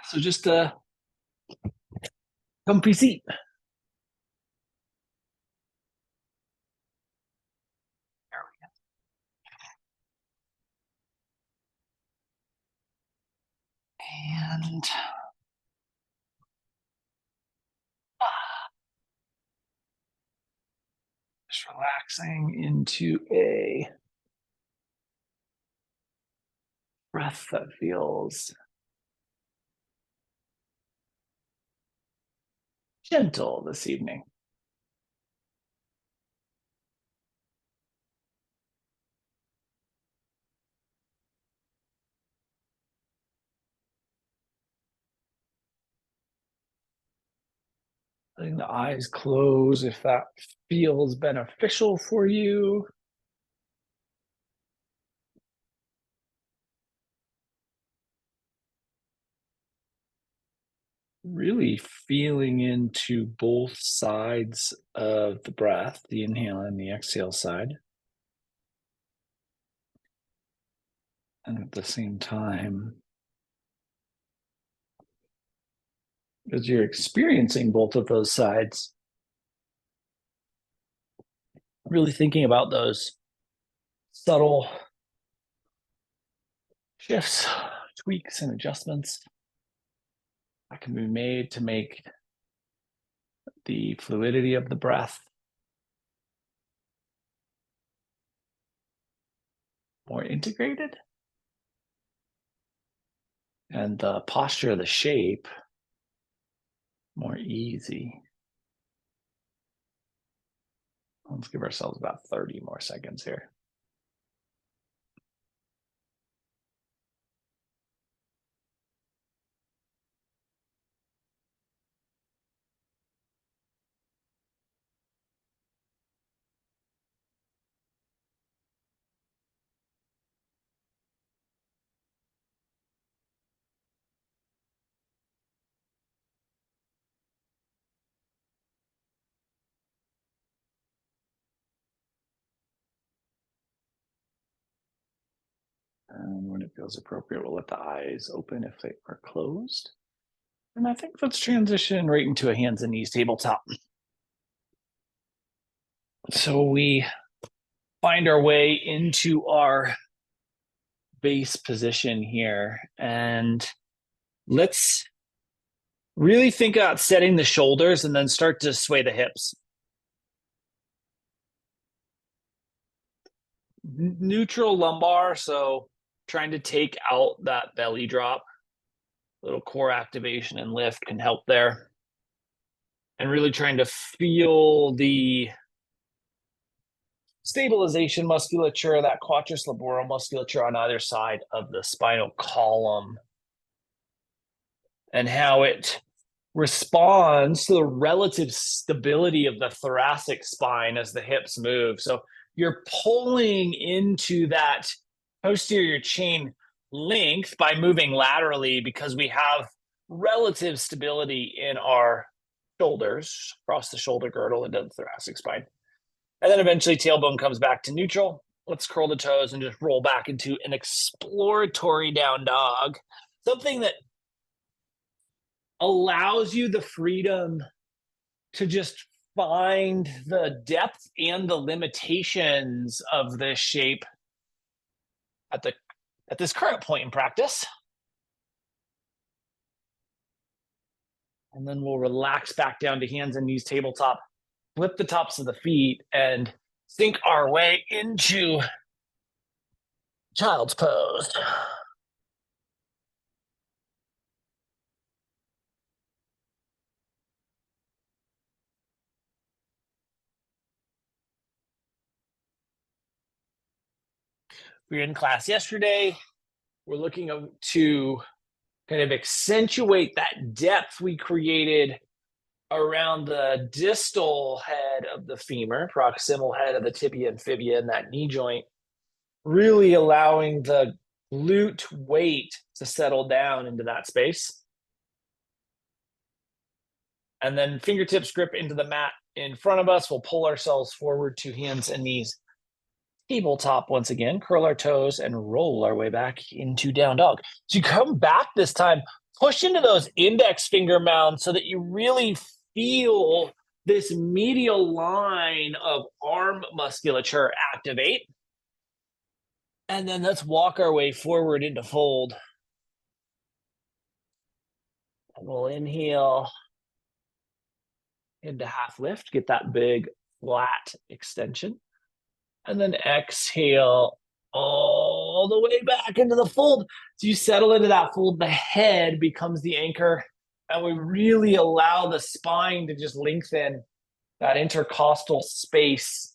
So just a comfy seat. There we go. And just relaxing into a breath that feels gentle this evening. Letting the eyes close if that feels beneficial for you. Really feeling into both sides of the breath, the inhale and the exhale side. And at the same time, as you're experiencing both of those sides, really thinking about those subtle shifts, tweaks, and adjustments that can be made to make the fluidity of the breath more integrated and the posture of the shape more easy. Let's give ourselves about 30 more seconds here. And when it feels appropriate, we'll let the eyes open if they are closed. And I think let's transition right into a hands and knees tabletop. So we find our way into our base position here. And let's really think about setting the shoulders and then start to sway the hips. Neutral lumbar, so trying to take out that belly drop. Little core activation and lift can help there. And really trying to feel the stabilization musculature, that quadratus lumborum musculature on either side of the spinal column, and how it responds to the relative stability of the thoracic spine as the hips move. So you're pulling into that posterior chain length by moving laterally because we have relative stability in our shoulders, across the shoulder girdle into the thoracic spine. And then eventually tailbone comes back to neutral. Let's curl the toes and just roll back into an exploratory down dog. Something that allows you the freedom to just find the depth and the limitations of this shape at this current point in practice. And then we'll relax back down to hands and knees tabletop, flip the tops of the feet, and sink our way into child's pose. We were in class yesterday. We're looking to kind of accentuate that depth we created around the distal head of the femur, proximal head of the tibia and fibia, and that knee joint, really allowing the glute weight to settle down into that space. And then fingertips grip into the mat in front of us. We'll pull ourselves forward to hands and knees tabletop once again, curl our toes and roll our way back into down dog. So you come back this time push into those index finger mounds so that you really feel this medial line of arm musculature activate. And then let's walk our way forward into fold. And we'll inhale into half lift, get that big flat extension. And then exhale all the way back into the fold. So you settle into that fold, the head becomes the anchor, and we really allow the spine to just lengthen, that intercostal space,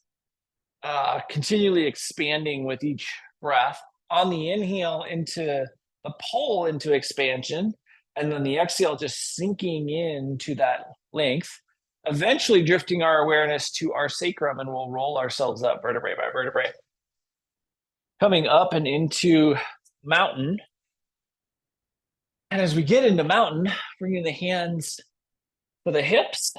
continually expanding with each breath. On the inhale into the pull into expansion, and then the exhale just sinking into that length, eventually drifting our awareness to our sacrum, and we'll roll ourselves up vertebrae by vertebrae. Coming up and into mountain. And as we get into mountain, bringing the hands to the hips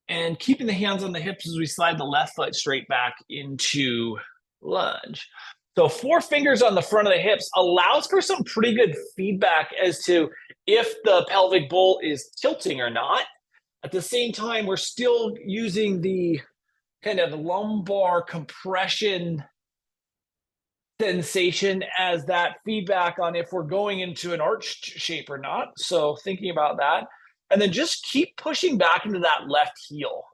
and keeping the hands on the hips as we slide the left foot straight back into lunge. So 4 fingers on the front of the hips allows for some pretty good feedback as to if the pelvic bowl is tilting or not. At the same time, we're still using the kind of lumbar compression sensation as that feedback on if we're going into an arched shape or not. So thinking about that. And then just keep pushing back into that left heel.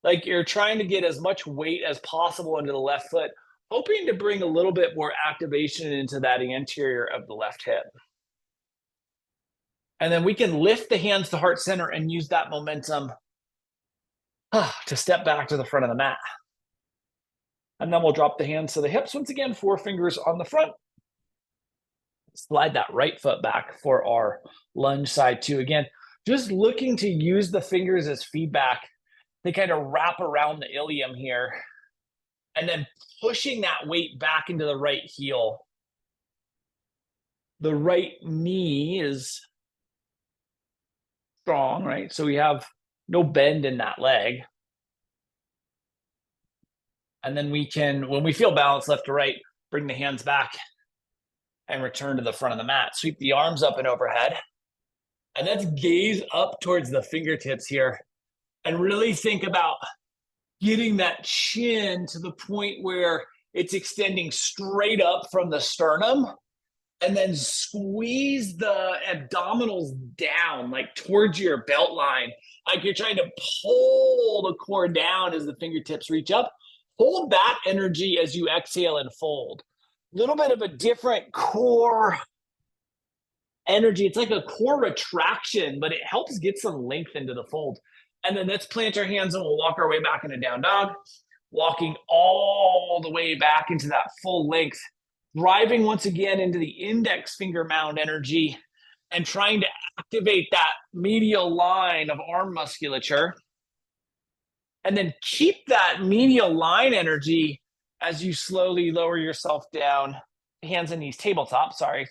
Like you're trying to get as much weight as possible into the left foot, hoping to bring a little bit more activation into that anterior of the left hip. And then we can lift the hands to heart center and use that momentum to step back to the front of the mat. And then we'll drop the hands to the hips. Once again, 4 fingers on the front. Slide that right foot back for our lunge side 2. Again, just looking to use the fingers as feedback. They kind of wrap around the ilium here. And then pushing that weight back into the right heel. The right knee is strong, right? So we have no bend in that leg. And then we can, when we feel balanced left to right, bring the hands back and return to the front of the mat. Sweep the arms up and overhead. And let's gaze up towards the fingertips here and really think about getting that chin to the point where it's extending straight up from the sternum, and then squeeze the abdominals down, like towards your belt line. Like you're trying to pull the core down as the fingertips reach up. Hold that energy as you exhale and fold. A little bit of a different core energy. It's like a core retraction, but it helps get some length into the fold. And then let's plant our hands and we'll walk our way back into down dog, walking all the way back into that full length, driving once again into the index finger mound energy and trying to activate that medial line of arm musculature. And then keep that medial line energy as you slowly lower yourself down, hands and knees, tabletop, sorry.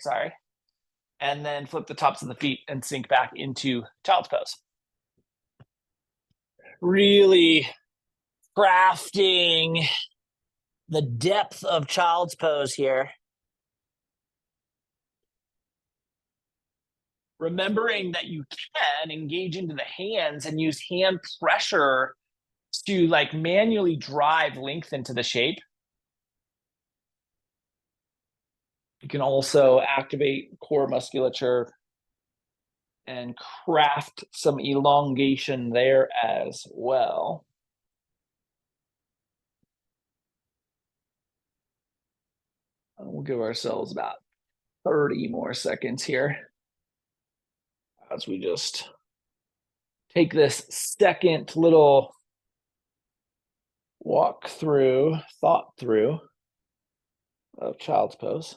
And then flip the tops of the feet and sink back into child's pose. Really crafting the depth of child's pose here. Remembering that you can engage into the hands and use hand pressure to like manually drive length into the shape. You can also activate core musculature and craft some elongation there as well. We'll give ourselves about 30 more seconds here as we just take this second little walk through, thought through of child's pose.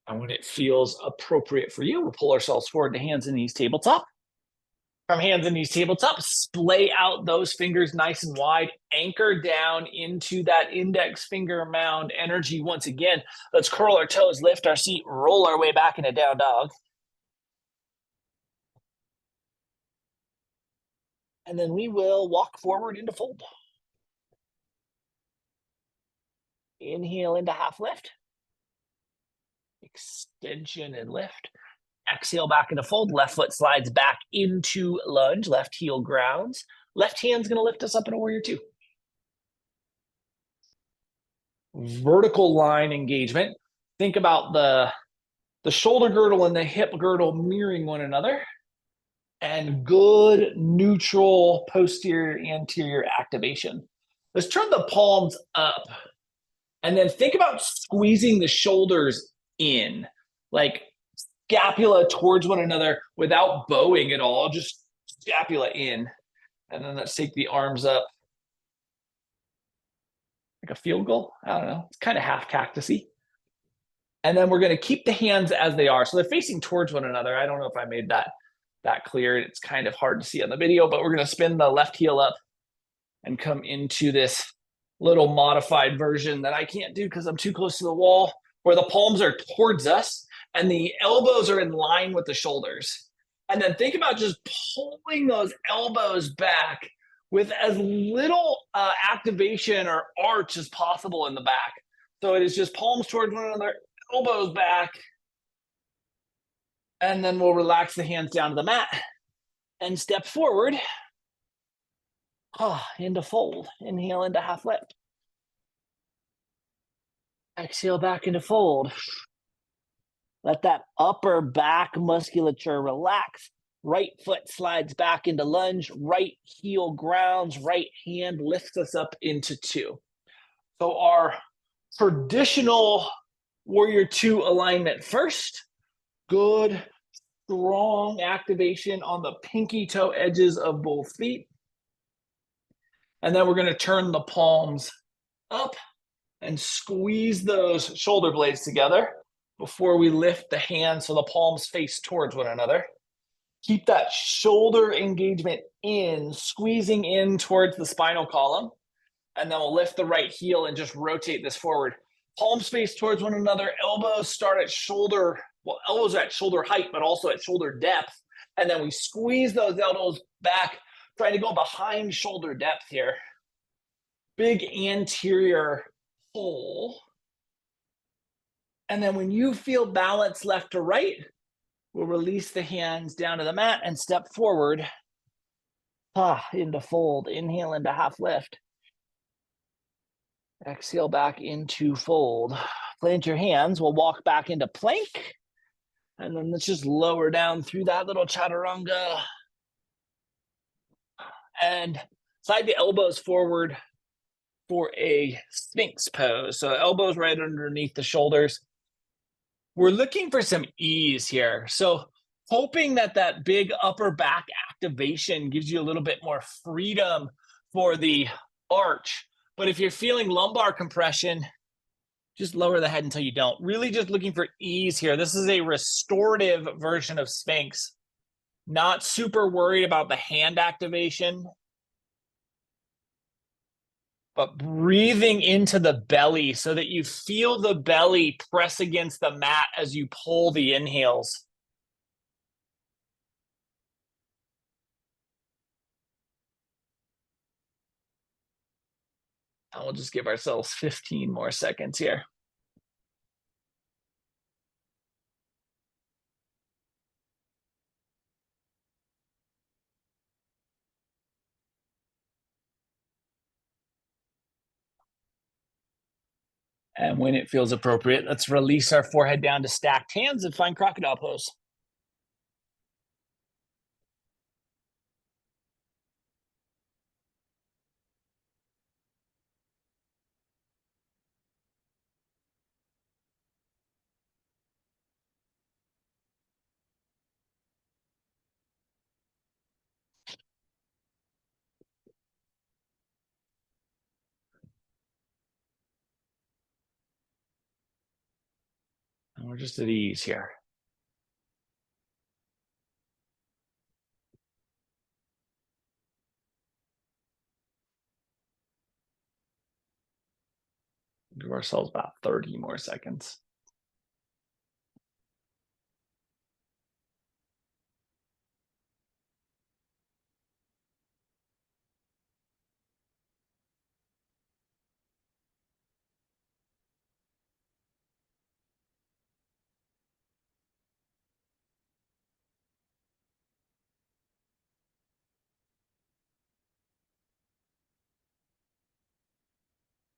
And when it feels appropriate for you, we'll pull ourselves forward to hands and knees, tabletop. From hands and knees tabletop, splay out those fingers nice and wide, anchor down into that index finger mound energy once again. Let's curl our toes, lift our seat, roll our way back into down dog. And then we will walk forward into fold. Inhale into half lift. Extension and lift. Exhale back into fold. Left foot slides back into lunge. Left heel grounds. Left hand's going to lift us up in a warrior two. Vertical line engagement. Think about the shoulder girdle and the hip girdle mirroring one another. And good neutral posterior anterior activation. Let's turn the palms up. And then think about squeezing the shoulders in. Like scapula towards one another without bowing at all, just scapula in. And then let's take the arms up like a field goal. I don't know. It's kind of half cactusy. And then we're going to keep the hands as they are. So they're facing towards one another. I don't know if I made that clear. It's kind of hard to see on the video, but we're going to spin the left heel up and come into this little modified version that I can't do because I'm too close to the wall, where the palms are towards us and the elbows are in line with the shoulders. And then think about just pulling those elbows back with as little activation or arch as possible in the back. So it is just palms towards one another, elbows back. And then we'll relax the hands down to the mat and step forward. Into fold. Inhale into half lift. Exhale back into fold. Let that upper back musculature relax. Right foot slides back into lunge. Right heel grounds. Right hand lifts us up into two. So our traditional warrior two alignment first. Good, strong activation on the pinky toe edges of both feet. And then we're going to turn the palms up and squeeze those shoulder blades together before we lift the hands so the palms face towards one another. Keep that shoulder engagement in, squeezing in towards the spinal column. And then we'll lift the right heel and just rotate this forward. Palms face towards one another. Elbows start at shoulder, well, elbows are at shoulder height, but also at shoulder depth. And then we squeeze those elbows back, trying to go behind shoulder depth here. Big anterior pull. And then when you feel balance left to right, we'll release the hands down to the mat and step forward. Into fold. Inhale into half lift. Exhale back into fold. Plant your hands. We'll walk back into plank. And then let's just lower down through that little chaturanga. And slide the elbows forward for a Sphinx pose. So elbows right underneath the shoulders. We're looking for some ease here. So hoping that that big upper back activation gives you a little bit more freedom for the arch. But if you're feeling lumbar compression, just lower the head until you don't. Really just looking for ease here. This is a restorative version of Sphinx. Not super worried about the hand activation, but breathing into the belly so that you feel the belly press against the mat as you pull the inhales. And we'll just give ourselves 15 more seconds here. And when it feels appropriate, let's release our forehead down to stacked hands and find crocodile pose. And we're just at ease here. Give ourselves about 30 more seconds.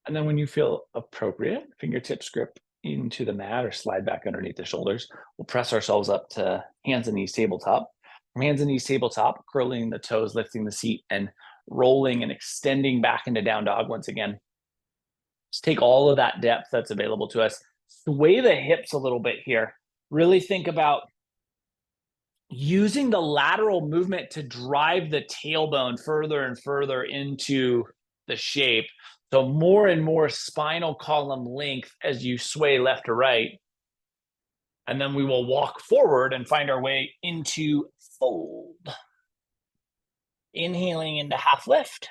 And then when you feel appropriate, fingertips grip into the mat or slide back underneath the shoulders. We'll press ourselves up to hands and knees tabletop. From hands and knees tabletop, curling the toes, lifting the seat, and rolling and extending back into down dog once again. Just take all of that depth that's available to us. Sway the hips a little bit here. Really think about using the lateral movement to drive the tailbone further and further into the shape. So more and more spinal column length as you sway left to right. And then we will walk forward and find our way into fold. Inhaling into half lift.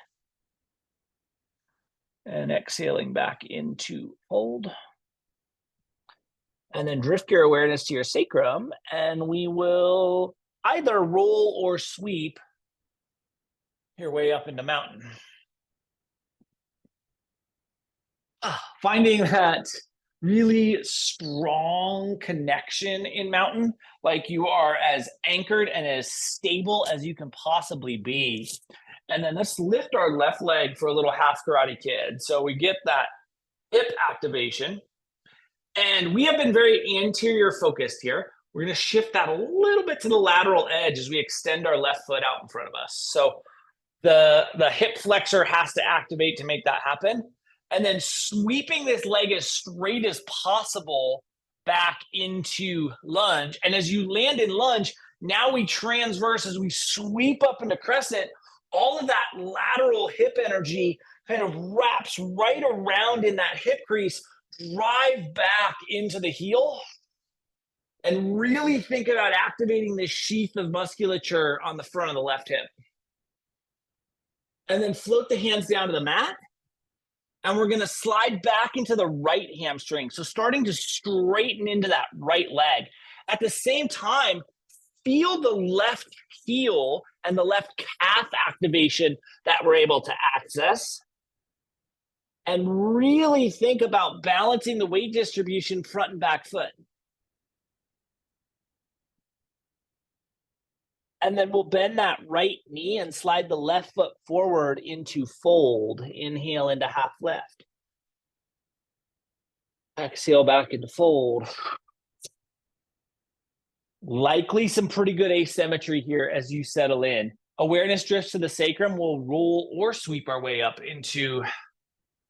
And exhaling back into fold. And then drift your awareness to your sacrum, and we will either roll or sweep your way up into mountain. Finding that really strong connection in mountain, like you are as anchored and as stable as you can possibly be. And then let's lift our left leg for a little half Karate Kid. So we get that hip activation. And we have been very anterior focused here. We're going to shift that a little bit to the lateral edge as we extend our left foot out in front of us. So the hip flexor has to activate to make that happen. And then sweeping this leg as straight as possible back into lunge. And as you land in lunge, now we transverse as we sweep up into crescent. All of that lateral hip energy kind of wraps right around in that hip crease. Drive back into the heel and really think about activating this sheath of musculature on the front of the left hip. And then float the hands down to the mat. And we're going to slide back into the right hamstring. So starting to straighten into that right leg. At the same time, feel the left heel and the left calf activation that we're able to access. And really think about balancing the weight distribution front and back foot. And then we'll bend that right knee and slide the left foot forward into fold. Inhale into half lift. Exhale back into fold. Likely some pretty good asymmetry here as you settle in. Awareness drifts to the sacrum. We'll roll or sweep our way up into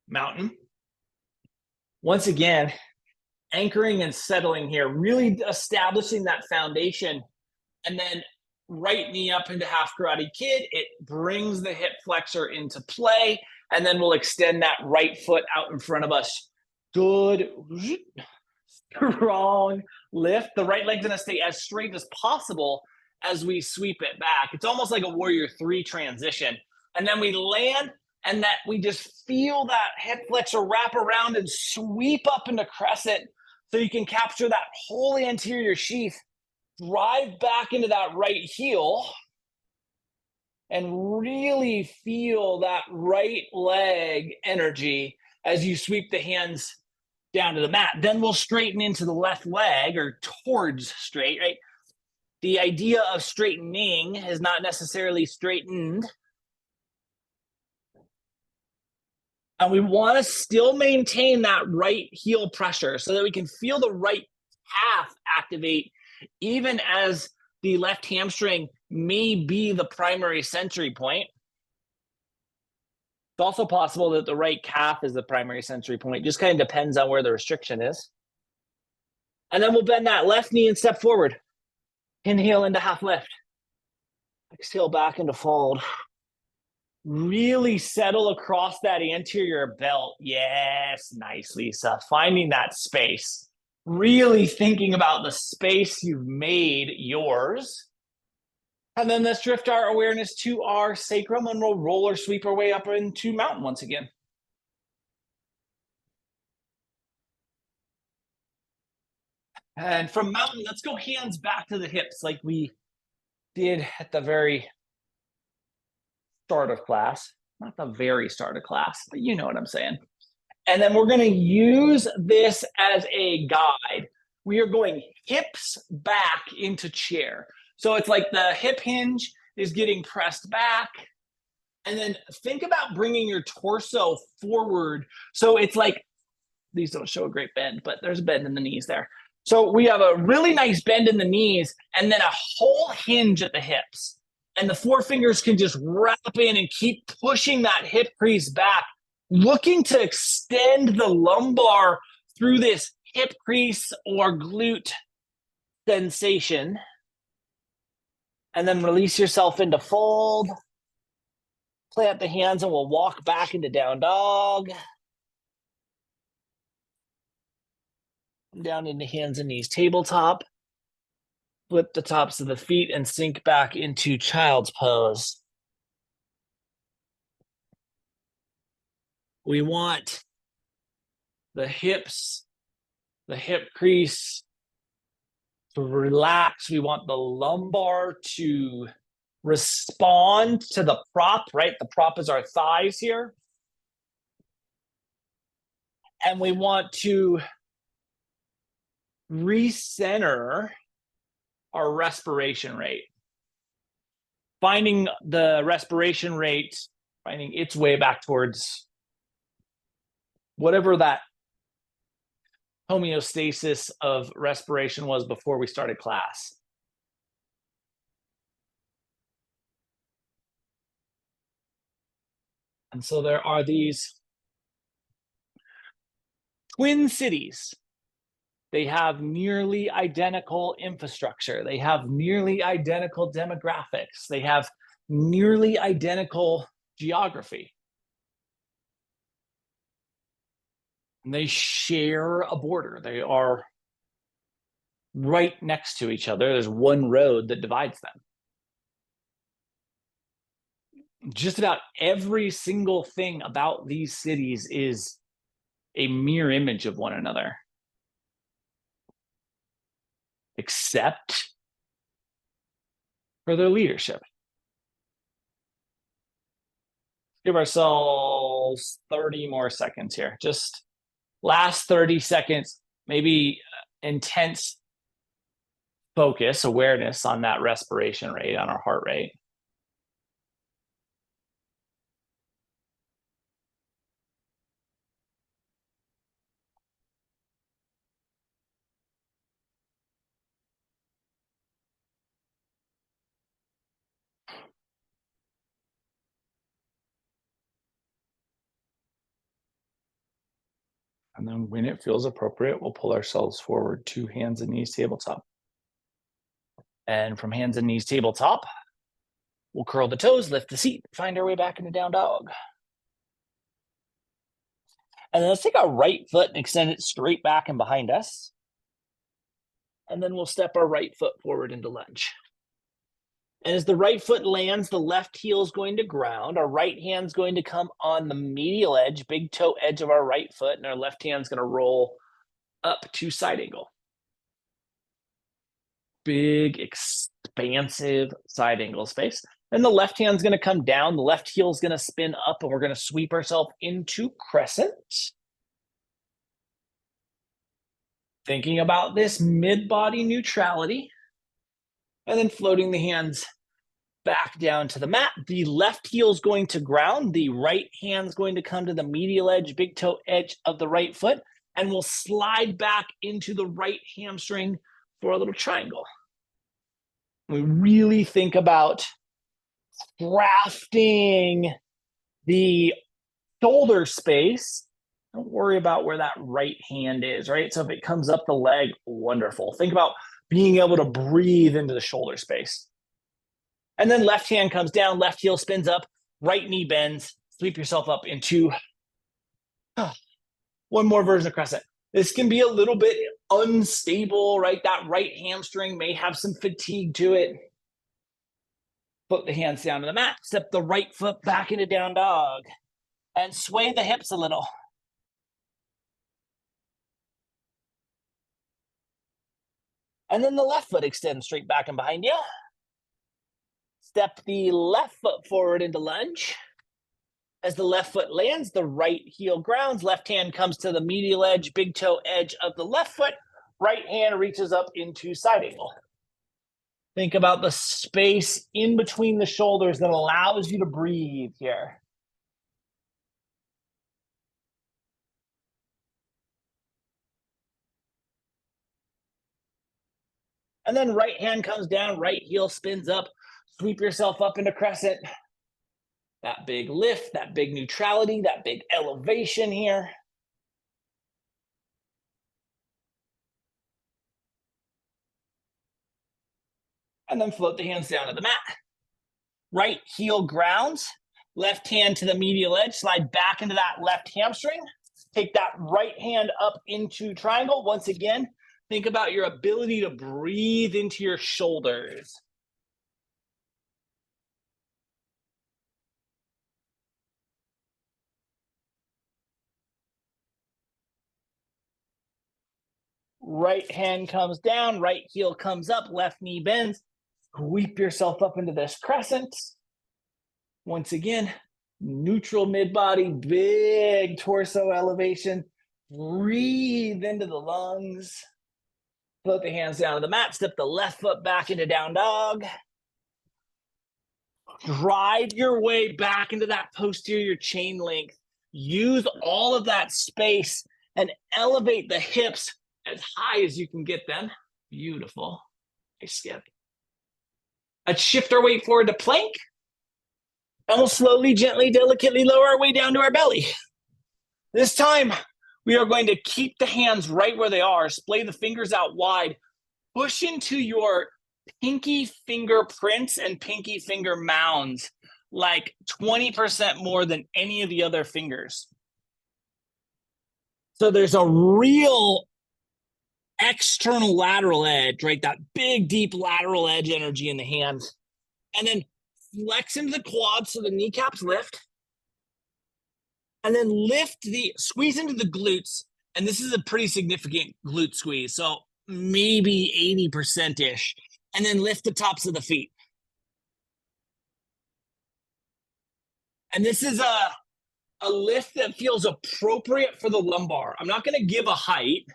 mountain. Once again, anchoring and settling here, really establishing that foundation. And then right knee up into half Karate Kid. It brings the hip flexor into play. And then we'll extend that right foot out in front of us. Good, strong lift. The right leg's going to stay as straight as possible as we sweep it back. It's almost like a Warrior 3 transition. And then we land, and that we just feel that hip flexor wrap around and sweep up into crescent so you can capture that whole anterior sheath, drive back into that right heel, and really feel that right leg energy as you sweep the hands down to the mat. Then we'll straighten into the left leg, or towards straight, right? The idea of straightening is not necessarily straightened. And we want to still maintain that right heel pressure so that we can feel the right calf activate, even as the left hamstring may be the primary sensory point. It's also possible that the right calf is the primary sensory point. It just kind of depends on where the restriction is. And then we'll bend that left knee and step forward. Inhale into half lift. Exhale back into fold. Really settle across that anterior belt. Yes, nice, Lisa. Finding that space. Really thinking about the space you've made yours. And then let's drift our awareness to our sacrum, and we'll roll or sweep our way up into mountain once again. And from mountain, let's go hands back to the hips like we did at the very start of class. Not the very start of class, but you know what I'm saying. And then we're going to use this as a guide. We are going hips back into chair. So it's like the hip hinge is getting pressed back. And then think about bringing your torso forward. So it's like, these don't show a great bend, but there's a bend in the knees there. So we have a really nice bend in the knees and then a whole hinge at the hips. And the forefingers can just wrap in and keep pushing that hip crease back, looking to extend the lumbar through this hip crease or glute sensation. And then release yourself into fold. Plant the hands and we'll walk back into down dog. Down into hands and knees tabletop. Flip the tops of the feet and sink back into child's pose. We want the hips, the hip crease to relax. We want the lumbar to respond to the prop, right? The prop is our thighs here. And we want to recenter our respiration rate. Finding the respiration rate, finding its way back towards whatever that homeostasis of respiration was before we started class. And so there are these twin cities. They have nearly identical infrastructure. They have nearly identical demographics. They have nearly identical geography. And they share a border. They are right next to each other. There's one road that divides them. Just about every single thing about these cities is a mirror image of one another. Except for their leadership. Give ourselves 30 more seconds here. Just last 30 seconds, maybe intense focus, awareness on that respiration rate, on our heart rate. And then when it feels appropriate, we'll pull ourselves forward to hands and knees tabletop. And from hands and knees tabletop, we'll curl the toes, lift the seat, find our way back into down dog. And then let's take our right foot and extend it straight back and behind us. And then we'll step our right foot forward into lunge. And as the right foot lands, the left heel is going to ground. Our right hand's going to come on the medial edge, big toe edge of our right foot, and our left hand's going to roll up to side angle. Big, expansive side angle space. And the left hand's going to come down. The left heel is going to spin up, and we're going to sweep ourselves into crescent. Thinking about this mid-body neutrality. And then floating the hands back down to the mat. The left heel is going to ground. The right hand is going to come to the medial edge, big toe edge of the right foot. And we'll slide back into the right hamstring for a little triangle. We really think about crafting the shoulder space. Don't worry about where that right hand is, right? So if it comes up the leg, wonderful. Think about being able to breathe into the shoulder space. And then left hand comes down, left heel spins up, right knee bends, sweep yourself up into one more version of crescent. This can be a little bit unstable, right? That right hamstring may have some fatigue to it. Put the hands down to the mat, step the right foot back into down dog, and sway the hips a little. And then the left foot extends straight back and behind you. Step the left foot forward into lunge. As the left foot lands, the right heel grounds, left hand comes to the medial edge, big toe edge of the left foot, right hand reaches up into side angle. Think about the space in between the shoulders that allows you to breathe here. And then right hand comes down, right heel spins up, sweep yourself up into crescent. That big lift, that big neutrality, that big elevation here. And then float the hands down to the mat. Right heel grounds, left hand to the medial edge, slide back into that left hamstring. Take that right hand up into triangle. Once again, think about your ability to breathe into your shoulders. Right hand comes down, right heel comes up, left knee bends. Sweep yourself up into this crescent. Once again, neutral mid-body, big torso elevation. Breathe into the lungs. Float the hands down to the mat. Step the left foot back into down dog. Drive your way back into that posterior chain length. Use all of that space and elevate the hips as high as you can get them. Beautiful. Nice skip. Let's shift our weight forward to plank. And we'll slowly, gently, delicately lower our way down to our belly. This time, we are going to keep the hands right where they are. Splay the fingers out wide. Push into your pinky finger prints and pinky finger mounds, like 20% more than any of the other fingers. So there's a real external lateral edge, right? That big, deep lateral edge energy in the hands. And then flex into the quads so the kneecaps lift. And then squeeze into the glutes. And this is a pretty significant glute squeeze. So maybe 80%-ish. And then lift the tops of the feet. And this is a lift that feels appropriate for the lumbar. I'm not going to give a height,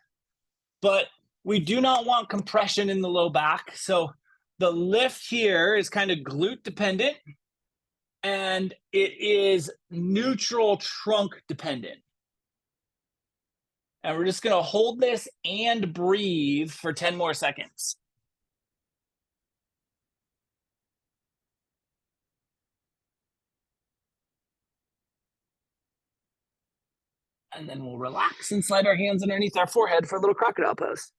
but we do not want compression in the low back. So the lift here is kind of glute dependent, and it is neutral trunk dependent. And we're just going to hold this and breathe for 10 more seconds. And then we'll relax and slide our hands underneath our forehead for a little crocodile pose.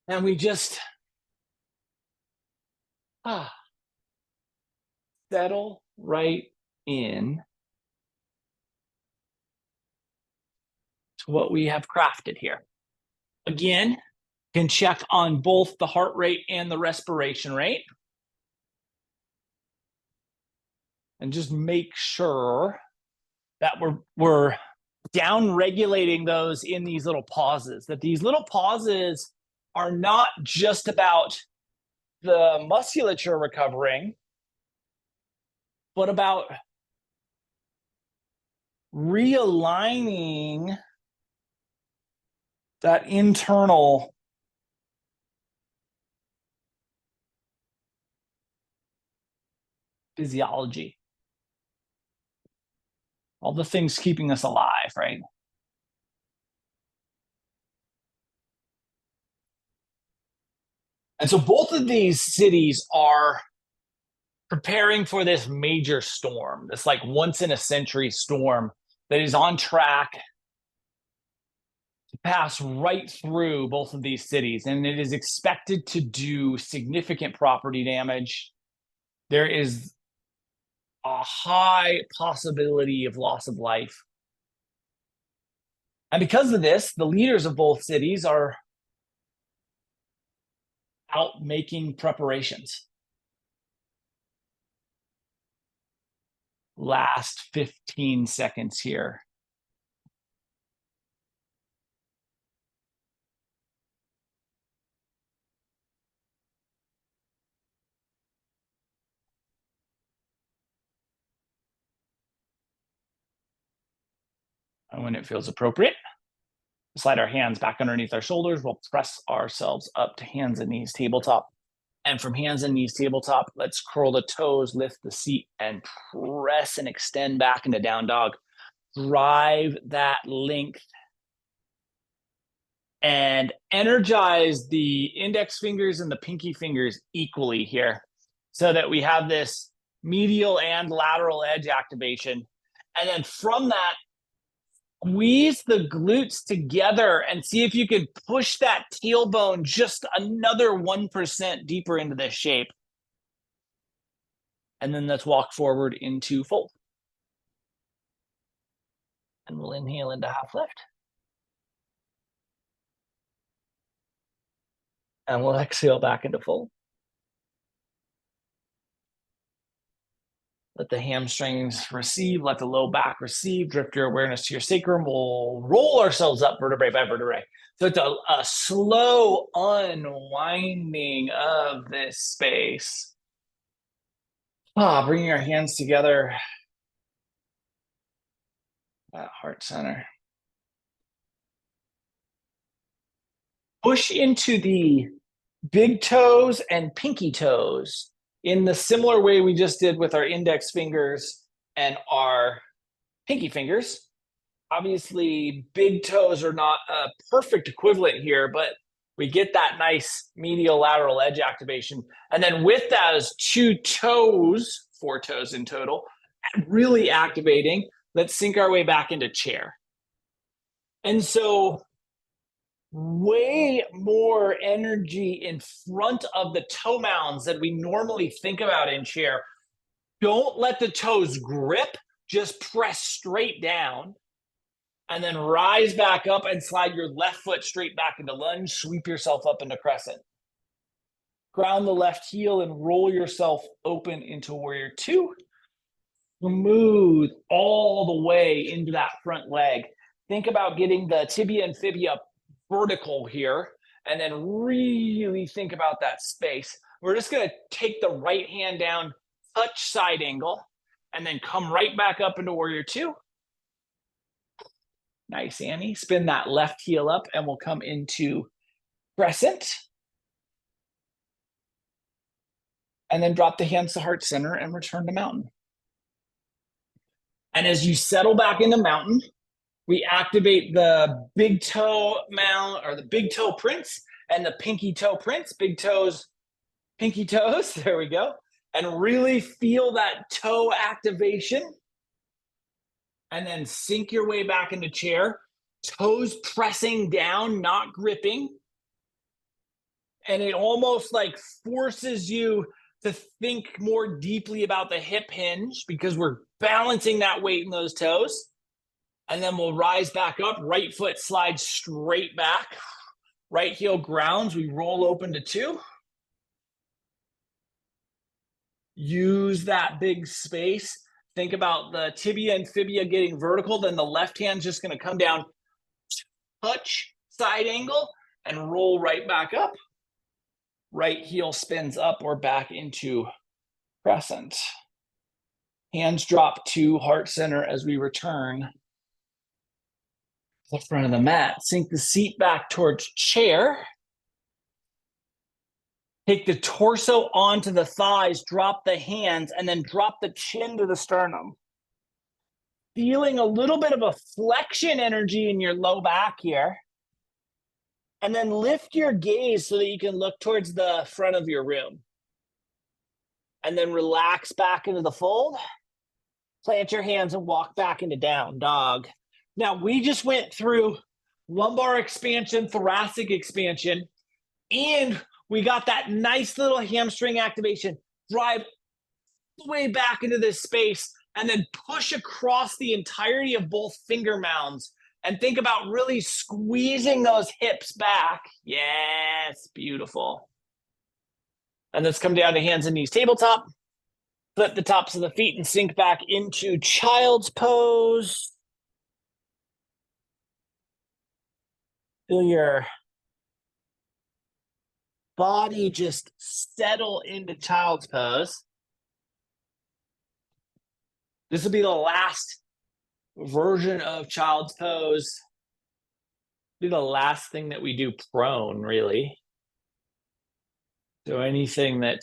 And we just settle right in to what we have crafted here. Again, can check on both the heart rate and the respiration rate. And just make sure that we're down regulating those in these little pauses, that these little pauses are not just about the musculature recovering, but about realigning that internal physiology. All the things keeping us alive, right? And so both of these cities are preparing for this major storm, this like once in a century storm that is on track to pass right through both of these cities. And it is expected to do significant property damage. There is a high possibility of loss of life. And because of this, the leaders of both cities are out making preparations. Last 15 seconds here. And when it feels appropriate, slide our hands back underneath our shoulders. We'll press ourselves up to hands and knees tabletop. And from hands and knees tabletop, let's curl the toes, lift the seat, and press and extend back into down dog. Drive that length and energize the index fingers and the pinky fingers equally here so that we have this medial and lateral edge activation. And then from that, squeeze the glutes together and see if you can push that tailbone just another 1% deeper into this shape. And then let's walk forward into fold. And we'll inhale into half lift. And we'll exhale back into fold. Let the hamstrings receive, let the low back receive, drift your awareness to your sacrum. We'll roll ourselves up vertebrae by vertebrae. So it's a slow unwinding of this space. Bringing our hands together at heart center. Push into the big toes and pinky toes in the similar way we just did with our index fingers and our pinky fingers. Obviously, big toes are not a perfect equivalent here, but we get that nice medial lateral edge activation. And then with that is 2 toes, 4 toes in total, really activating. Let's sink our way back into chair. And so way more energy in front of the toe mounds than we normally think about in chair. Don't let the toes grip, just press straight down and then rise back up and slide your left foot straight back into lunge, sweep yourself up into crescent. Ground the left heel and roll yourself open into warrior 2. Smooth all the way into that front leg. Think about getting the tibia and fibia vertical here, and then really think about that space. We're just going to take the right hand down, touch side angle, and then come right back up into warrior 2. Nice, Annie. Spin that left heel up, and we'll come into crescent. And then drop the hands to heart center and return to mountain. And as you settle back into mountain, we activate the big toe mount, or the big toe prints, and the pinky toe prints. Big toes, pinky toes. There we go. And really feel that toe activation. And then sink your way back into chair. Toes pressing down, not gripping. And it almost like forces you to think more deeply about the hip hinge because we're balancing that weight in those toes. And then we'll rise back up. Right foot slides straight back. Right heel grounds. We roll open to 2. Use that big space. Think about the tibia and fibia getting vertical. Then the left hand's just going to come down, touch side angle, and roll right back up. Right heel spins up or back into crescent. Hands drop to heart center as we return to the front of the mat. Sink the seat back towards chair. Take the torso onto the thighs, drop the hands, and then drop the chin to the sternum. Feeling a little bit of a flexion energy in your low back here. And then lift your gaze so that you can look towards the front of your room. And then relax back into the fold. Plant your hands and walk back into down dog. Now, we just went through lumbar expansion, thoracic expansion, and we got that nice little hamstring activation. Drive all the way back into this space and then push across the entirety of both finger mounds. And think about really squeezing those hips back. Yes, beautiful. And let's come down to hands and knees tabletop. Flip the tops of the feet and sink back into child's pose. Feel your body just settle into child's pose. This will be the last version of child's pose. Do the last thing that we do prone, really. So anything that,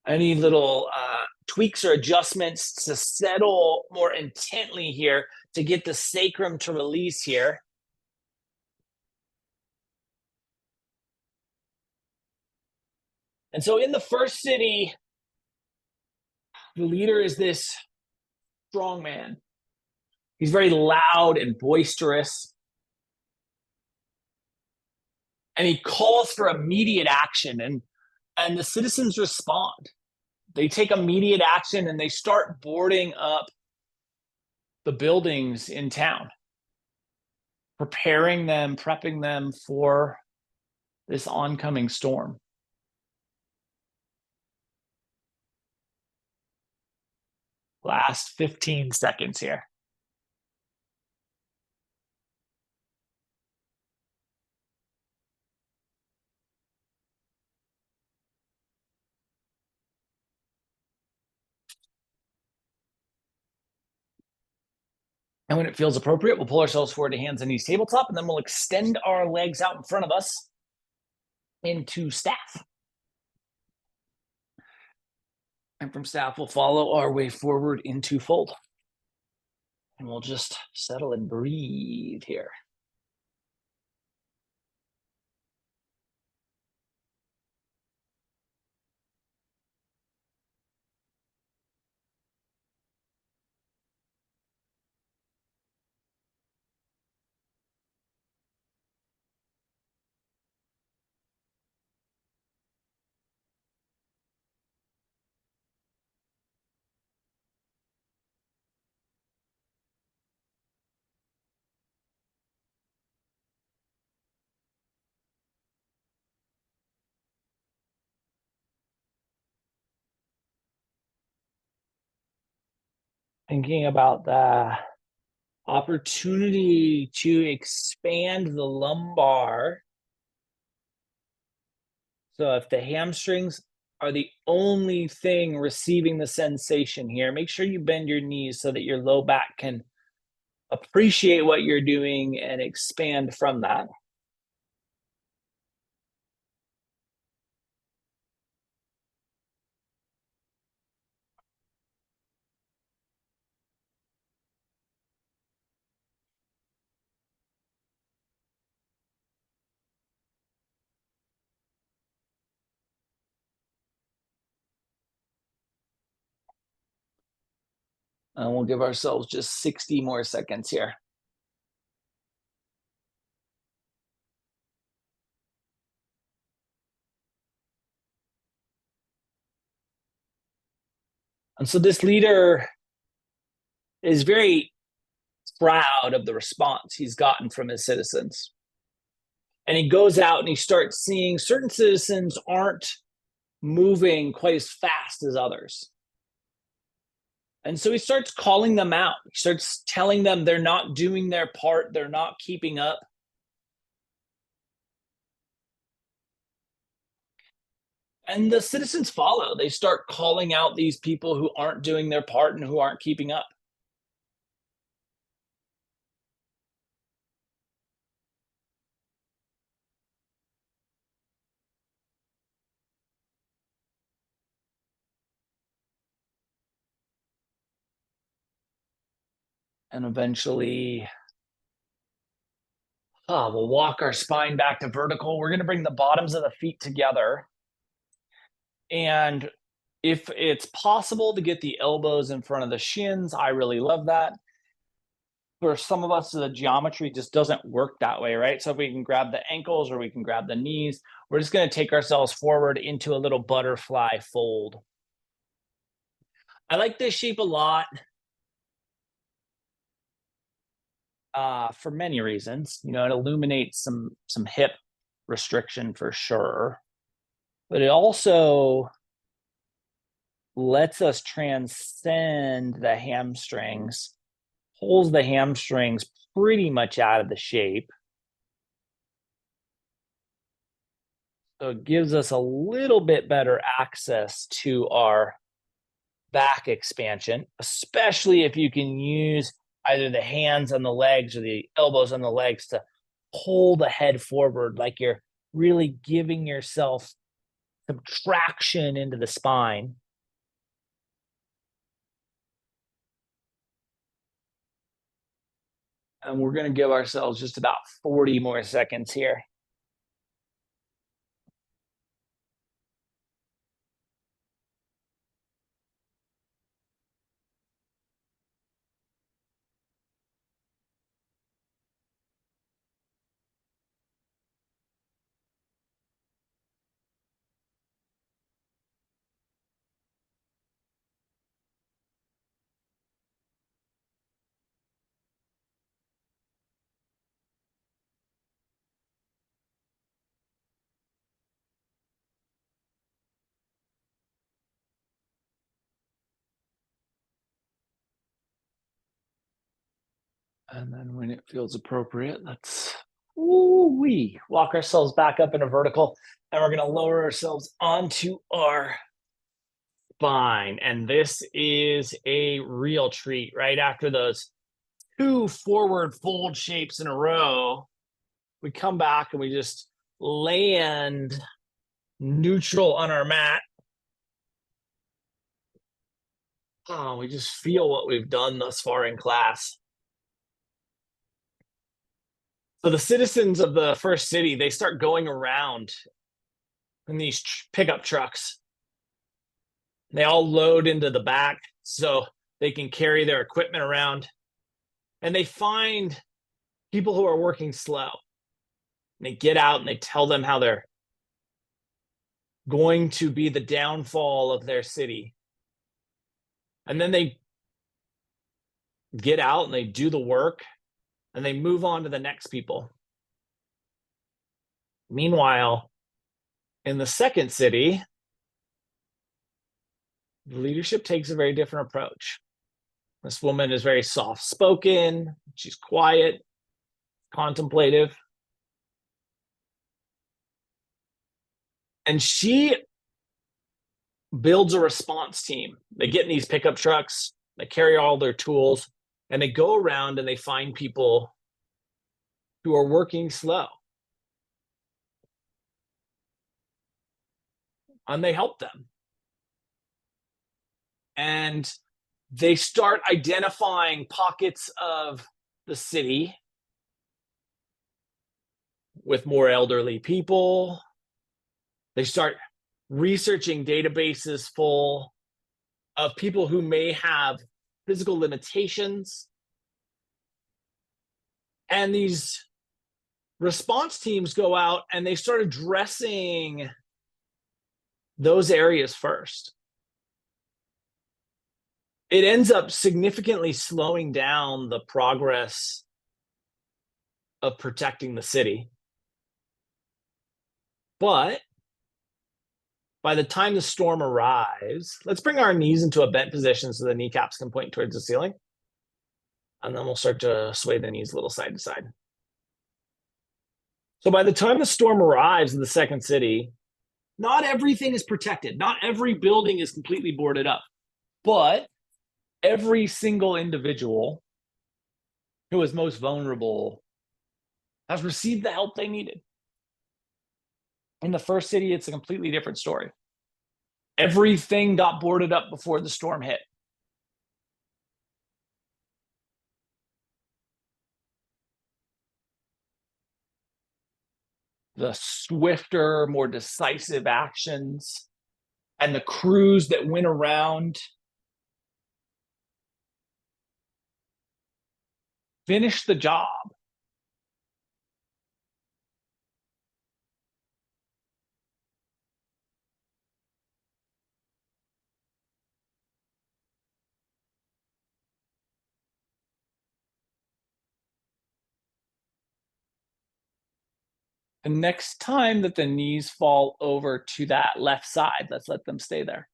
any little tweaks or adjustments to settle more intently here, to get the sacrum to release here. And so in the first city, the leader is this strong man. He's very loud and boisterous. And he calls for immediate action, and the citizens respond. They take immediate action and they start boarding up the buildings in town, preparing them, prepping them for this oncoming storm. Last 15 seconds here. And when it feels appropriate, we'll pull ourselves forward to hands and knees tabletop, and then we'll extend our legs out in front of us into staff. And from staff, we'll follow our way forward into fold. And we'll just settle and breathe here. Thinking about the opportunity to expand the lumbar. So if the hamstrings are the only thing receiving the sensation here, make sure you bend your knees so that your low back can appreciate what you're doing and expand from that. And we'll give ourselves just 60 more seconds here. And so this leader is very proud of the response he's gotten from his citizens. And he goes out and he starts seeing certain citizens aren't moving quite as fast as others. And so he starts calling them out. He starts telling them they're not doing their part, they're not keeping up. And the citizens follow. They start calling out these people who aren't doing their part and who aren't keeping up. And eventually, we'll walk our spine back to vertical. We're going to bring the bottoms of the feet together. And if it's possible to get the elbows in front of the shins, I really love that. For some of us, the geometry just doesn't work that way, right? So if we can grab the ankles or we can grab the knees, we're just going to take ourselves forward into a little butterfly fold. I like this shape a lot for many reasons. You know, it illuminates some hip restriction for sure, but it also lets us transcend the hamstrings, pulls the hamstrings pretty much out of the shape. So it gives us a little bit better access to our back expansion, especially if you can use either the hands on the legs or the elbows on the legs to pull the head forward, like you're really giving yourself some traction into the spine. And we're going to give ourselves just about 40 more seconds here. And then when it feels appropriate, let's we walk ourselves back up in a vertical, and we're going to lower ourselves onto our spine. And this is a real treat. Right after those two forward fold shapes in a row, we come back and we just land neutral on our mat. Oh, we just feel what we've done thus far in class. So the citizens of the first city, they start going around in these pickup trucks. They all load into the back so they can carry their equipment around. And they find people who are working slow. They get out and they tell them how they're going to be the downfall of their city. And then they get out and they do the work and they move on to the next people. Meanwhile, in the second city, the leadership takes a very different approach. This woman is very soft spoken, she's quiet, contemplative. And she builds a response team. They get in these pickup trucks, they carry all their tools, and they go around and they find people who are working slow. And they help them. And they start identifying pockets of the city with more elderly people. They start researching databases full of people who may have physical limitations. And these response teams go out and they start addressing those areas first. It ends up significantly slowing down the progress of protecting the city. But by the time the storm arrives, let's bring our knees into a bent position so the kneecaps can point towards the ceiling. And then we'll start to sway the knees a little side to side. So by the time the storm arrives in the second city, not everything is protected. Not every building is completely boarded up. But every single individual who is most vulnerable has received the help they needed. In the first city, it's a completely different story. Everything got boarded up before the storm hit. The swifter, more decisive actions and the crews that went around finished the job. The next time that the knees fall over to that left side, let's let them stay there.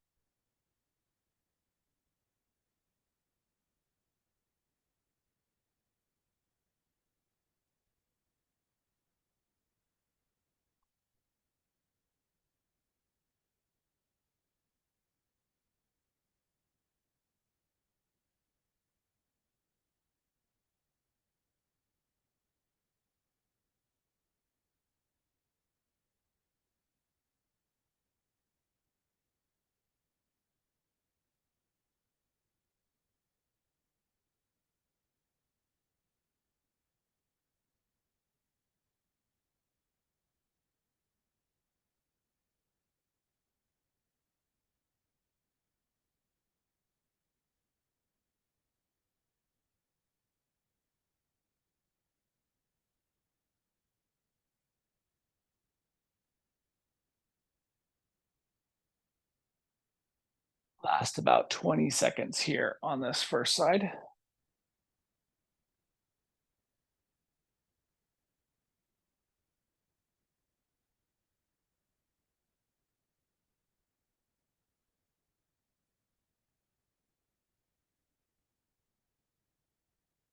Last about 20 seconds here on this first side.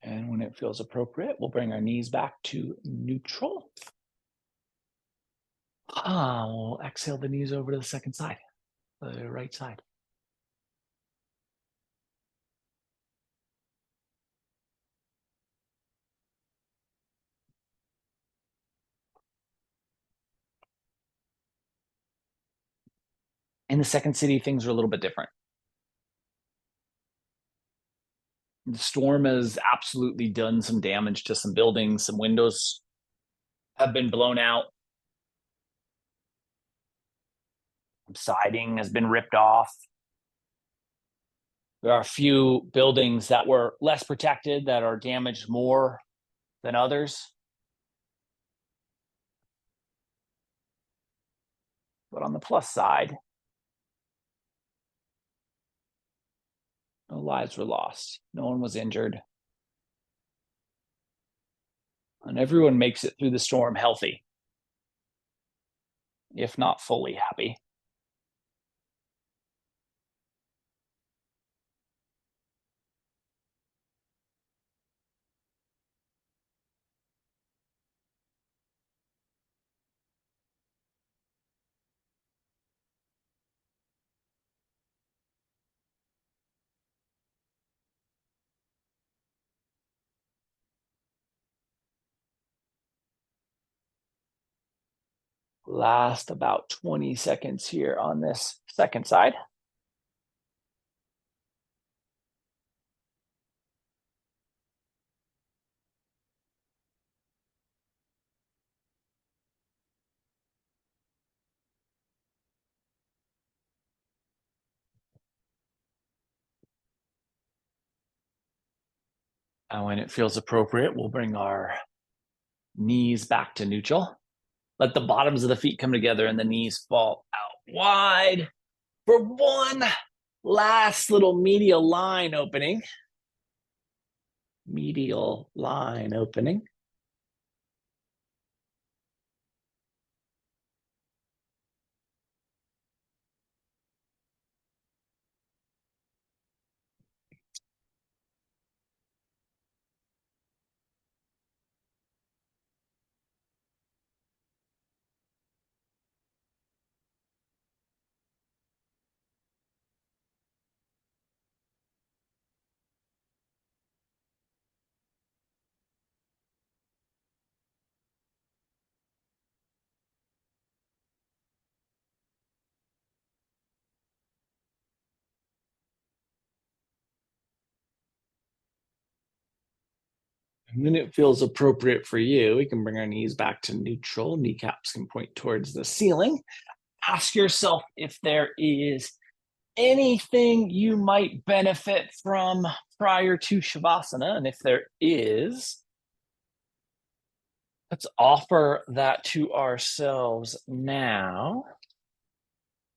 And when it feels appropriate, we'll bring our knees back to neutral. We'll exhale the knees over to the second side, the right side. In the second city, things are a little bit different. The storm has absolutely done some damage to some buildings. Some windows have been blown out. Siding has been ripped off. There are a few buildings that were less protected that are damaged more than others. But on the plus side, no lives were lost. No one was injured. And everyone makes it through the storm healthy, if not fully happy. Last about 20 seconds here on this second side. And when it feels appropriate, we'll bring our knees back to neutral. Let the bottoms of the feet come together and the knees fall out wide for one last little medial line opening. Medial line opening. And when it feels appropriate for you, we can bring our knees back to neutral. Kneecaps can point towards the ceiling. Ask yourself if there is anything you might benefit from prior to Shavasana. And if there is, let's offer that to ourselves now.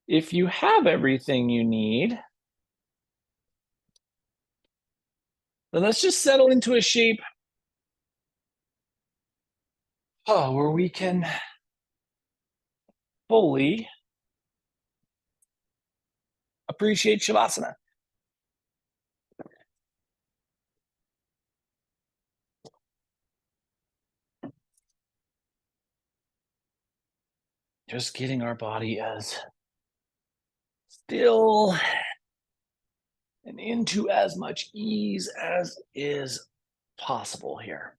If you have everything you need, then let's just settle into a shape where we can fully appreciate Shavasana. Just getting our body as still and into as much ease as is possible here.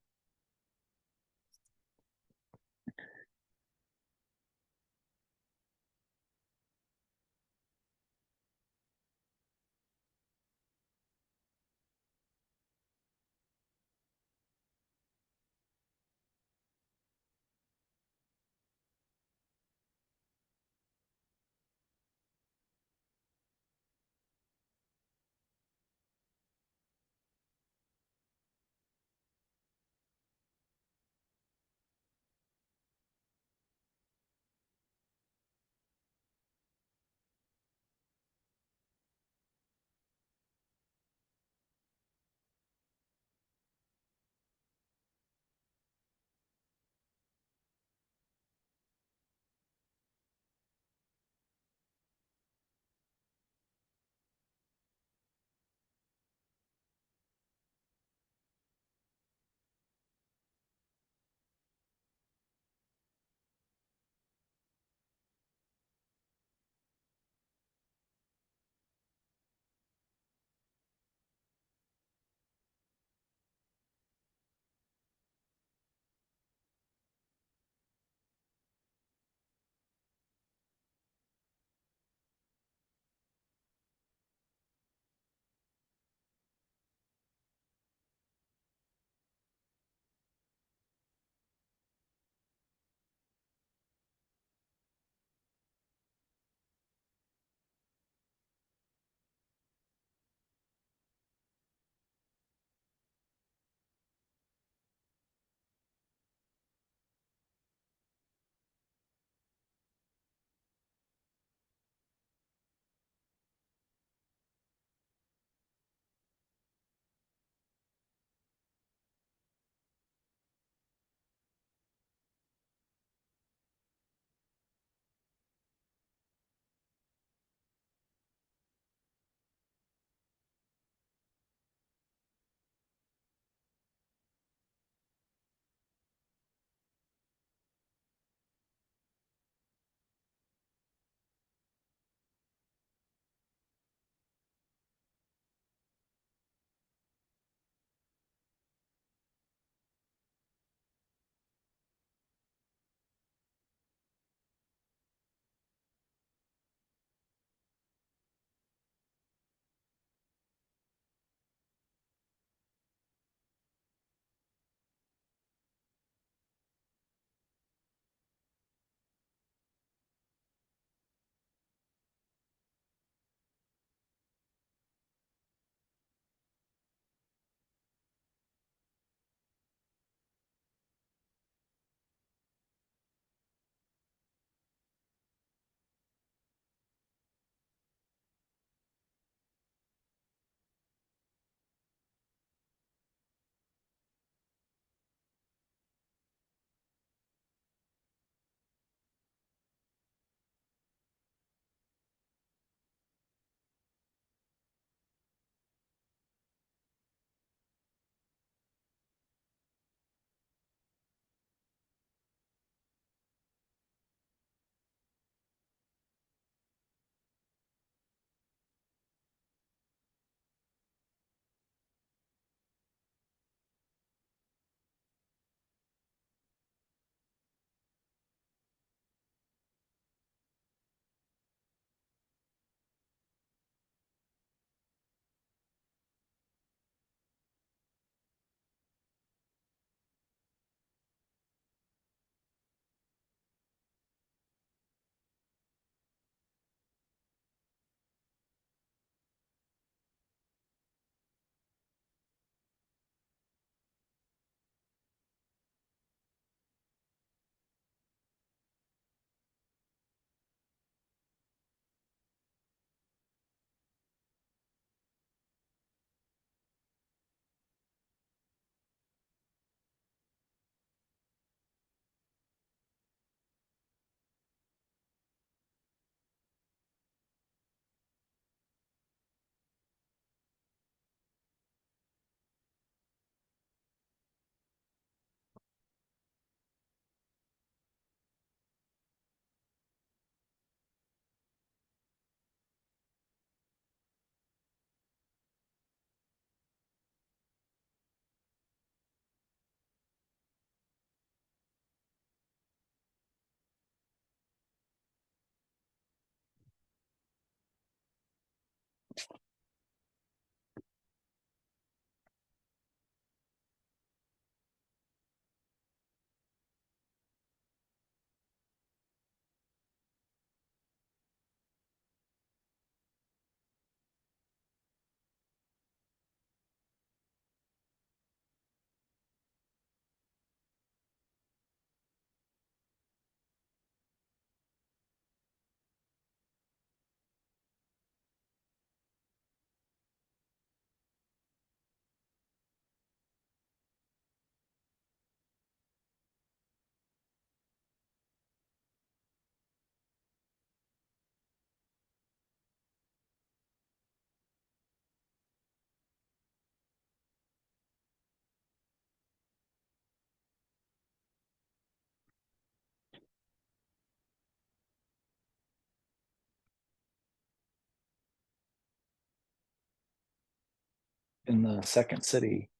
In the second city,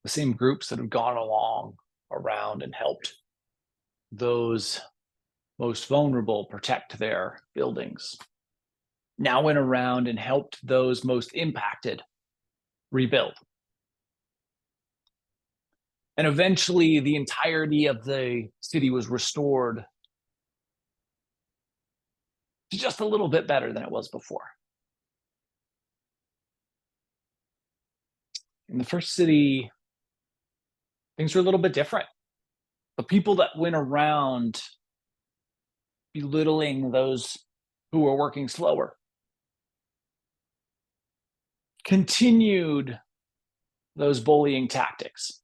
the same groups that have gone along around and helped those most vulnerable protect their buildings now went around and helped those most impacted rebuild. And eventually the entirety of the city was restored to just a little bit better than it was before. In the first city, things were a little bit different. The people that went around belittling those who were working slower continued those bullying tactics.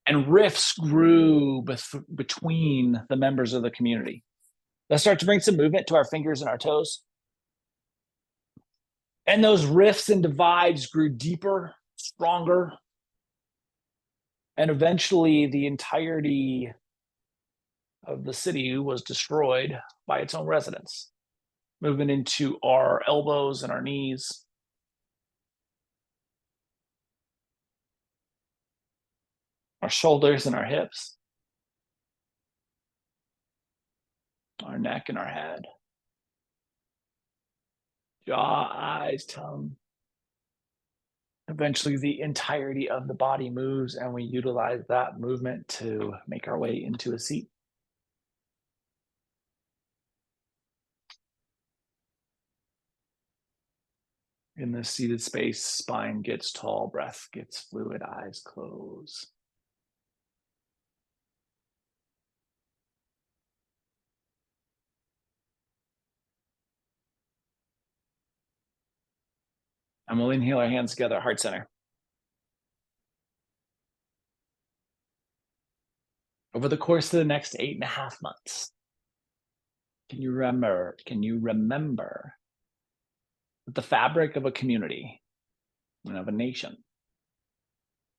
And rifts grew between the members of the community. Let's start to bring some movement to our fingers and our toes. And those rifts and divides grew deeper, stronger, and eventually the entirety of the city was destroyed by its own residents, moving into our elbows and our knees. Our shoulders and our hips, our neck and our head, jaw, eyes, tongue. Eventually, the entirety of the body moves, and we utilize that movement to make our way into a seat. In this seated space, spine gets tall, breath gets fluid, eyes close. And we'll inhale our hands together, heart center. Over the course of the next 8.5 months, can you remember that the fabric of a community and of a nation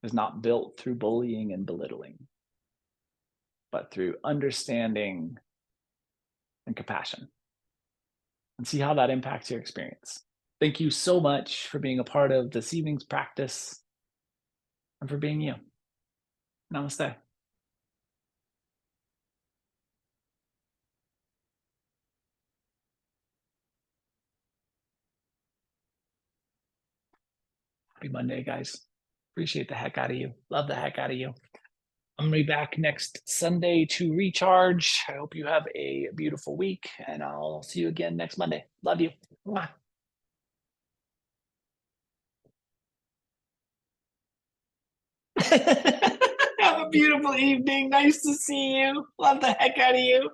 is not built through bullying and belittling, but through understanding and compassion? And see how that impacts your experience. Thank you so much for being a part of this evening's practice and for being you. Namaste. Happy Monday, guys. Appreciate the heck out of you. Love the heck out of you. I'm going to be back next Sunday to recharge. I hope you have a beautiful week, and I'll see you again next Monday. Love you. Mwah. Have a beautiful evening. Nice to see you. Love the heck out of you.